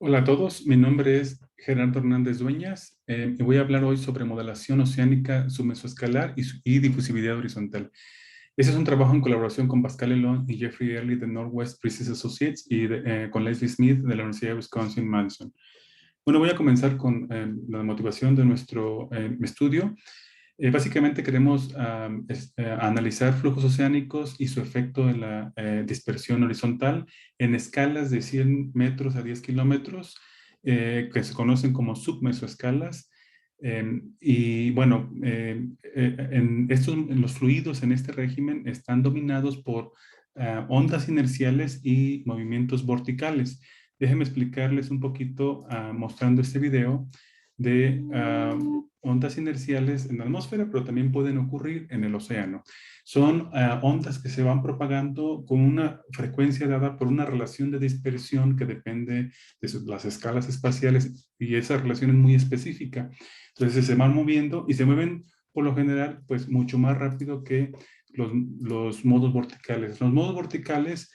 Hola a todos, mi nombre es Gerardo Hernández Dueñas y voy a hablar hoy sobre modelación oceánica submesoescalar y difusividad horizontal. Este es un trabajo en colaboración con Pascal Elon y Jeffrey Early de Northwest Prices Associates y con Leslie Smith de la Universidad de Wisconsin-Madison. Bueno, voy a comenzar con la motivación de nuestro estudio. Básicamente queremos analizar flujos oceánicos y su efecto en la dispersión horizontal en escalas de 100 metros a 10 kilómetros, que se conocen como submesoescalas. Y bueno, los fluidos en este régimen están dominados por ondas inerciales y movimientos vorticales. Déjenme explicarles un poquito mostrando este video de ondas inerciales en la atmósfera, pero también pueden ocurrir en el océano. Son ondas que se van propagando con una frecuencia dada por una relación de dispersión que depende de las escalas espaciales y esa relación es muy específica. Entonces se van moviendo y se mueven por lo general pues mucho más rápido que los modos verticales. Los modos verticales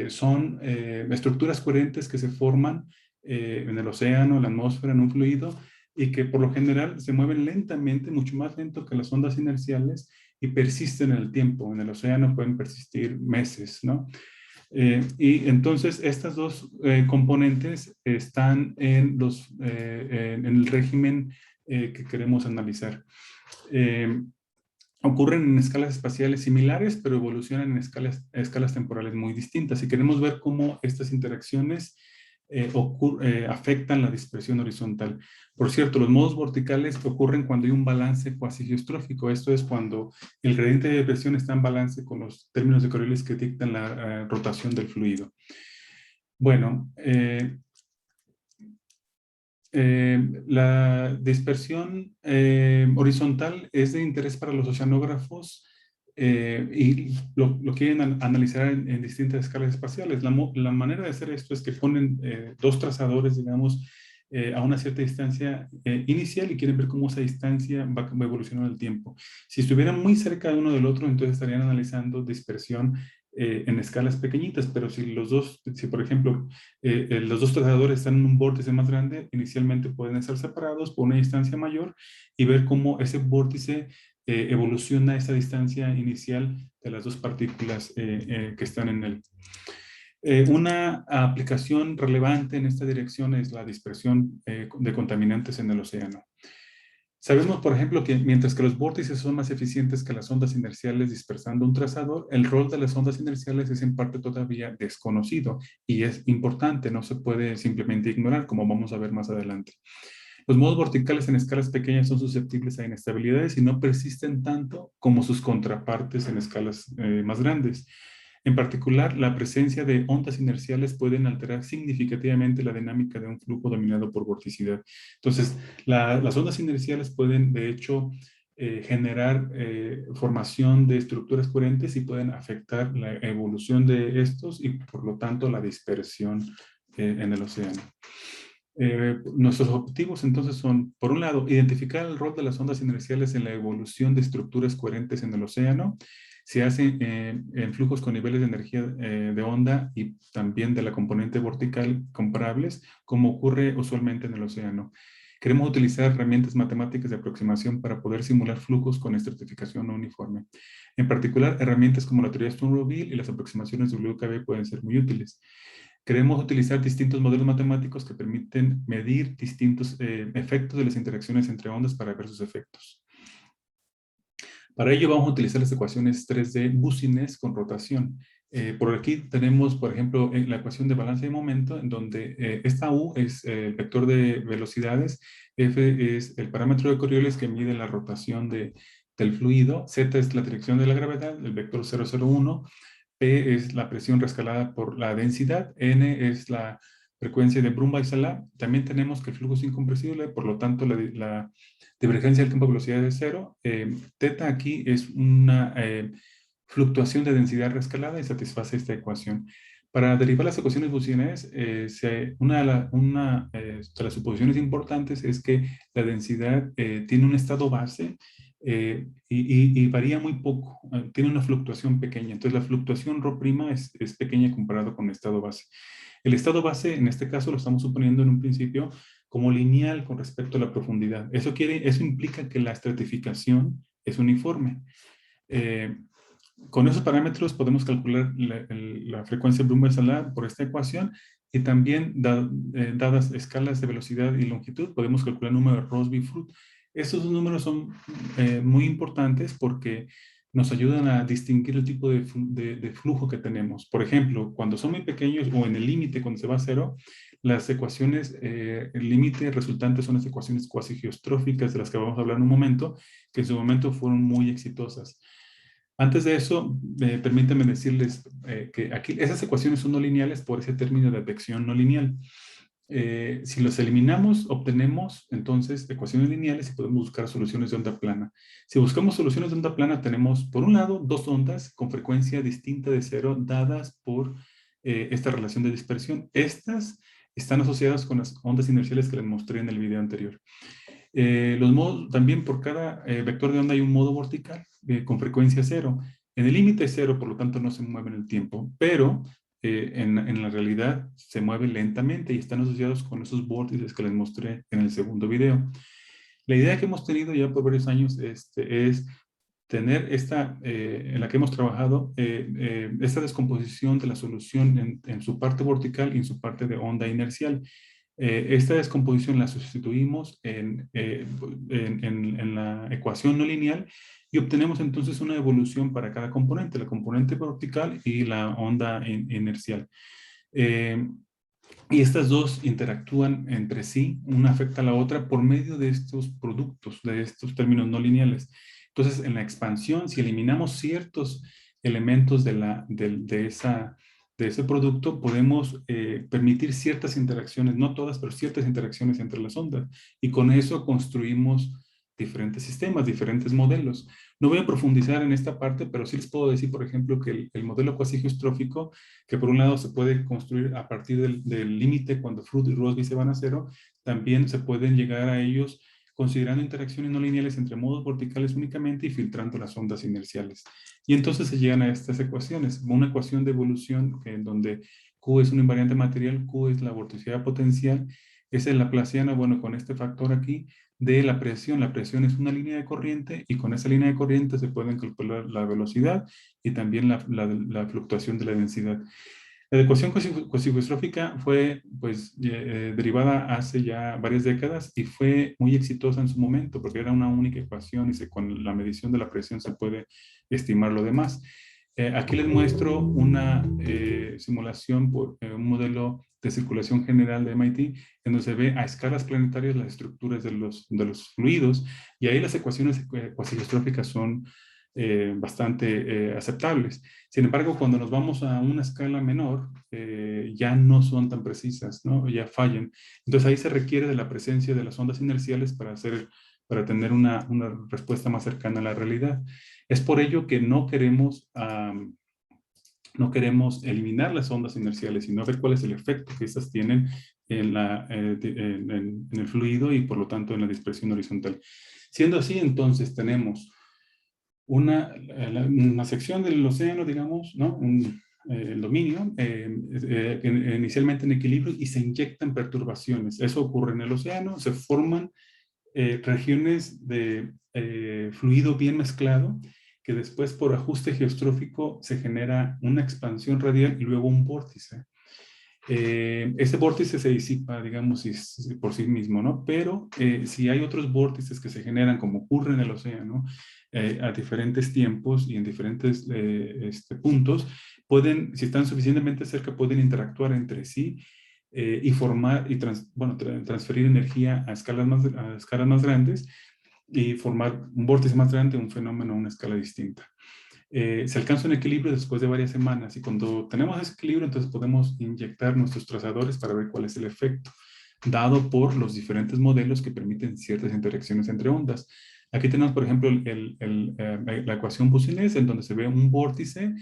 son estructuras coherentes que se forman en el océano, en la atmósfera, en un fluido, y que por lo general se mueven lentamente, mucho más lento que las ondas inerciales y persisten en el tiempo. En el océano pueden persistir meses, ¿no? Y entonces estas dos componentes están en el régimen que queremos analizar. Eh, Ocurren en escalas espaciales similares, pero evolucionan en escalas temporales muy distintas. Y queremos ver cómo estas interacciones afectan la dispersión horizontal. Por cierto, los modos verticales ocurren cuando hay un balance cuasi-geostrófico. Esto es cuando el gradiente de presión está en balance con los términos de Coriolis que dictan la rotación del fluido. Bueno, la dispersión horizontal es de interés para los oceanógrafos y lo quieren analizar en distintas escalas espaciales. La manera de hacer esto es que ponen dos trazadores, digamos, a una cierta distancia inicial y quieren ver cómo esa distancia va evolucionando en el tiempo. Si estuvieran muy cerca de uno del otro, entonces estarían analizando dispersión en escalas pequeñitas, pero si por ejemplo los dos trazadores están en un vórtice más grande, inicialmente pueden estar separados por una distancia mayor y ver cómo ese vórtice evoluciona esa distancia inicial de las dos partículas que están en él. Una aplicación relevante en esta dirección es la dispersión de contaminantes en el océano. Sabemos, por ejemplo, que mientras que los vórtices son más eficientes que las ondas inerciales dispersando un trazador, el rol de las ondas inerciales es en parte todavía desconocido y es importante, no se puede simplemente ignorar, como vamos a ver más adelante. Los modos verticales en escalas pequeñas son susceptibles a inestabilidades y no persisten tanto como sus contrapartes en escalas más grandes. En particular, la presencia de ondas inerciales pueden alterar significativamente la dinámica de un flujo dominado por vorticidad. Entonces, las ondas inerciales pueden, de hecho, generar formación de estructuras coherentes y pueden afectar la evolución de estos y, por lo tanto, la dispersión en el océano. Nuestros objetivos entonces son, por un lado, identificar el rol de las ondas inerciales en la evolución de estructuras coherentes en el océano. Se hace en flujos con niveles de energía de onda y también de la componente vertical comparables, como ocurre usualmente en el océano. Queremos utilizar herramientas matemáticas de aproximación para poder simular flujos con estratificación no uniforme. En particular, herramientas como la teoría Sturm-Liouville y las aproximaciones de WKB pueden ser muy útiles. Queremos utilizar distintos modelos matemáticos que permiten medir distintos efectos de las interacciones entre ondas para ver sus efectos. Para ello vamos a utilizar las ecuaciones 3D Boussinesq con rotación. Por aquí tenemos, por ejemplo, la ecuación de balance de momento, en donde esta U es el vector de velocidades, F es el parámetro de Coriolis que mide la rotación del fluido, Z es la dirección de la gravedad, el vector 001, P es la presión rescalada por la densidad, N es la frecuencia de Brun-Väisälä. También tenemos que el flujo es incompresible, por lo tanto la divergencia del campo de velocidad es cero. Teta aquí es una fluctuación de densidad rescalada y satisface esta ecuación. Para derivar las ecuaciones Boussinesq, una de las suposiciones importantes es que la densidad tiene un estado base y varía muy poco, tiene una fluctuación pequeña. Entonces la fluctuación ρ' es pequeña comparado con el estado base. El estado base, en este caso, lo estamos suponiendo en un principio como lineal con respecto a la profundidad. Eso implica que la estratificación es uniforme. Eh, con esos parámetros podemos calcular la frecuencia Bloom-Salah por esta ecuación y también, dadas escalas de velocidad y longitud, podemos calcular el número de Rossby-Fruit. Estos dos números son muy importantes porque nos ayudan a distinguir el tipo de flujo que tenemos. Por ejemplo, cuando son muy pequeños o en el límite, cuando se va a cero, las ecuaciones, el límite resultante son las ecuaciones cuasi geostróficas de las que vamos a hablar en un momento, que en su momento fueron muy exitosas. Antes de eso, permítanme decirles que aquí esas ecuaciones son no lineales por ese término de advección no lineal. Si los eliminamos, obtenemos entonces ecuaciones lineales y podemos buscar soluciones de onda plana. Si buscamos soluciones de onda plana, tenemos por un lado dos ondas con frecuencia distinta de cero dadas por esta relación de dispersión. Estas están asociadas con las ondas inerciales que les mostré en el video anterior. Los modos, también por cada vector de onda hay un modo vertical con frecuencia cero. En el límite es cero, por lo tanto no se mueve en el tiempo, pero en la realidad se mueve lentamente y están asociados con esos vórtices que les mostré en el segundo video. La idea que hemos tenido ya por varios años es tener en la que hemos trabajado, esta descomposición de la solución en su parte vertical y en su parte de onda inercial. Esta descomposición la sustituimos en la ecuación no lineal y obtenemos entonces una evolución para cada componente, la componente vertical y la onda inercial. Eh, y estas dos interactúan entre sí, una afecta a la otra por medio de estos productos, de estos términos no lineales. Entonces, en la expansión, si eliminamos ciertos elementos de ese producto, podemos permitir ciertas interacciones, no todas, pero ciertas interacciones entre las ondas. Y con eso construimos diferentes sistemas, diferentes modelos. No voy a profundizar en esta parte, pero sí les puedo decir, por ejemplo, que el modelo cuasi geostrófico, que por un lado se puede construir a partir del límite cuando Fruit y Rossby se van a cero, también se pueden llegar a ellos considerando interacciones no lineales entre modos verticales únicamente y filtrando las ondas inerciales. Y entonces se llegan a estas ecuaciones, una ecuación de evolución en donde Q es un invariante material, Q es la vorticidad potencial, es el laplaciano, bueno, con este factor aquí, de la presión. La presión es una línea de corriente y con esa línea de corriente se pueden calcular la velocidad y también la fluctuación de la densidad. La ecuación cosicostrófica fue pues, derivada hace ya varias décadas y fue muy exitosa en su momento porque era una única ecuación y con la medición de la presión se puede estimar lo demás. Aquí les muestro una simulación por un modelo de circulación general de MIT, en donde se ve a escalas planetarias las estructuras de los fluidos, y ahí las ecuaciones cuasigostróficas son bastante aceptables. Sin embargo, cuando nos vamos a una escala menor, ya no son tan precisas, ¿no? Ya fallan. Entonces ahí se requiere de la presencia de las ondas inerciales para tener una respuesta más cercana a la realidad. Es por ello que no queremos eliminar las ondas inerciales, sino ver cuál es el efecto que estas tienen en el fluido y por lo tanto en la dispersión horizontal. Siendo así, entonces tenemos una sección del océano, digamos, ¿no? El dominio, inicialmente en equilibrio y se inyectan perturbaciones. Eso ocurre en el océano, se forman regiones de fluido bien mezclado, que después por ajuste geostrófico se genera una expansión radial y luego un vórtice. Ese vórtice se disipa, digamos, por sí mismo, ¿no? Pero si hay otros vórtices que se generan, como ocurre en el océano, a diferentes tiempos y en diferentes puntos, si están suficientemente cerca, pueden interactuar entre sí y formar, transferir energía a escalas más grandes y formar un vórtice más grande, un fenómeno a una escala distinta. Se alcanza un equilibrio después de varias semanas y cuando tenemos ese equilibrio entonces podemos inyectar nuestros trazadores para ver cuál es el efecto dado por los diferentes modelos que permiten ciertas interacciones entre ondas. Aquí tenemos por ejemplo la ecuación Boussinesq en donde se ve un vórtice,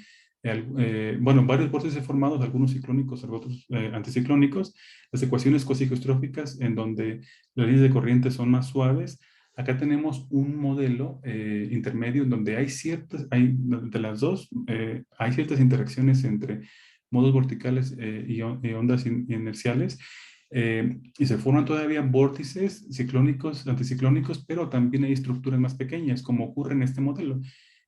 varios vórtices formados, algunos ciclónicos, otros anticiclónicos, las ecuaciones cosicostróficas en donde las líneas de corriente son más suaves. Acá tenemos un modelo intermedio en donde de las dos, hay ciertas interacciones entre modos verticales y ondas inerciales. Y se forman todavía vórtices ciclónicos, anticiclónicos, pero también hay estructuras más pequeñas, como ocurre en este modelo.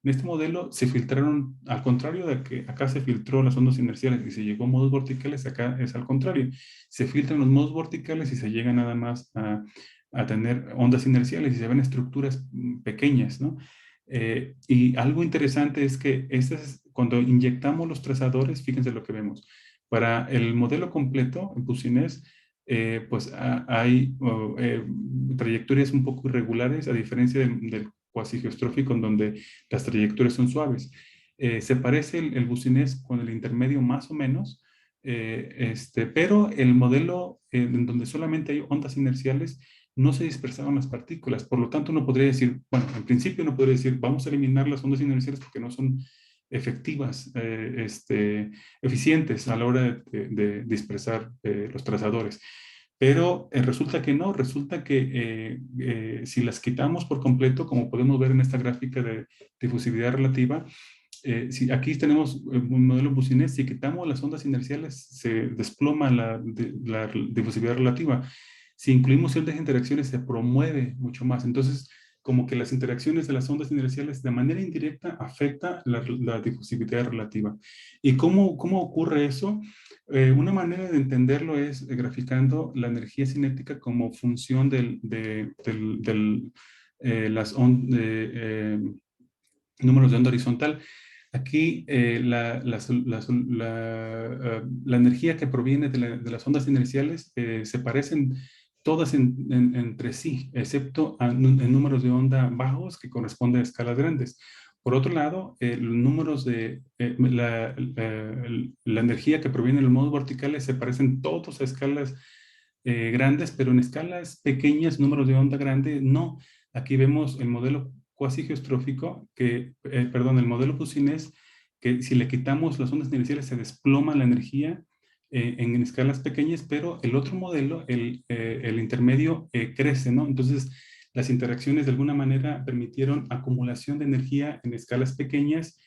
En este modelo se filtraron, al contrario de que acá se filtró las ondas inerciales y se llegó a modos verticales, acá es al contrario. Se filtran los modos verticales y se llega nada más a tener ondas inerciales y se ven estructuras pequeñas, ¿no? Y algo interesante es que cuando inyectamos los trazadores, fíjense lo que vemos. Para el modelo completo, en Business, pues hay trayectorias un poco irregulares, a diferencia del cuasi geostrófico, en donde las trayectorias son suaves. Se parece el bucinés con el intermedio más o menos, pero el modelo en donde solamente hay ondas inerciales, no se dispersaban las partículas. Por lo tanto, uno podría decir, bueno, en principio uno podría decir, vamos a eliminar las ondas inerciales porque no son efectivas, eficientes a la hora de dispersar los trazadores. Pero resulta que no, resulta que si las quitamos por completo, como podemos ver en esta gráfica de difusividad relativa, si aquí tenemos un modelo bucinés, si quitamos las ondas inerciales, se desploma la difusividad relativa. Si incluimos ciertas interacciones, se promueve mucho más. Entonces, como que las interacciones de las ondas inerciales de manera indirecta afecta la difusividad relativa. ¿Y cómo ocurre eso? Una manera de entenderlo es graficando la energía cinética como función las números de onda horizontal. Aquí la energía que proviene de las ondas inerciales se parecen todas entre sí, excepto en números de onda bajos que corresponden a escalas grandes. Por otro lado, los números la energía que proviene de los modos verticales se parecen todos a escalas grandes, pero en escalas pequeñas, números de onda grande, no. Aquí vemos el modelo cuasi geostrófico, perdón, el modelo bucinés, que si le quitamos las ondas inerciales se desploma la energía en escalas pequeñas, pero el otro modelo, el intermedio, crece, ¿no? Entonces, las interacciones de alguna manera permitieron acumulación de energía en escalas pequeñas,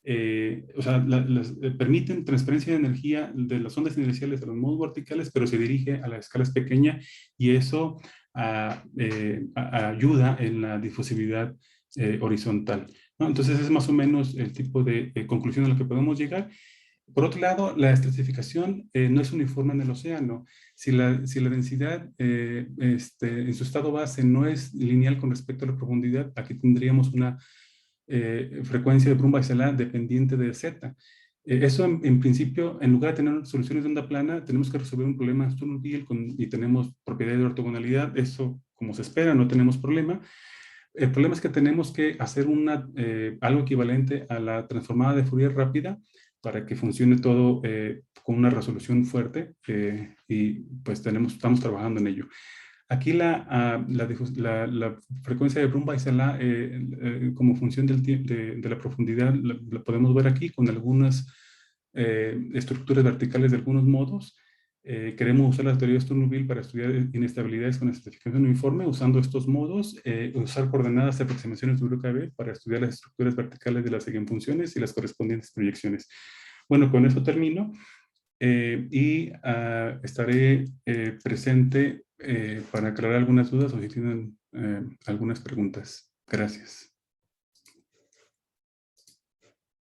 o sea, permiten transferencia de energía de las ondas inerciales a los modos verticales, pero se dirige a las escalas pequeñas y eso ayuda en la difusividad horizontal, ¿no? Entonces es más o menos el tipo de conclusión a la que podemos llegar. Por otro lado, la estratificación no es uniforme en el océano. Si la densidad en su estado base no es lineal con respecto a la profundidad, aquí tendríamos una frecuencia de Brumm-Väisälä dependiente de Z. Eso en principio, en lugar de tener soluciones de onda plana, tenemos que resolver un problema Sturm-Liouville y tenemos propiedad de ortogonalidad. Eso, como se espera, no tenemos problema. El problema es que tenemos que hacer algo equivalente a la transformada de Fourier rápida para que funcione todo con una resolución fuerte y pues estamos trabajando en ello. Aquí la frecuencia de Brumm-Väisälä como función de la profundidad la podemos ver aquí con algunas estructuras verticales de algunos modos. Queremos usar la teoría de Sturm-Liouville para estudiar inestabilidades con estratificación uniforme usando estos modos, usar coordenadas de aproximaciones de UKB para estudiar las estructuras verticales de las eigenfunciones y las correspondientes proyecciones. Bueno, con eso termino y estaré presente para aclarar algunas dudas o si tienen algunas preguntas. Gracias.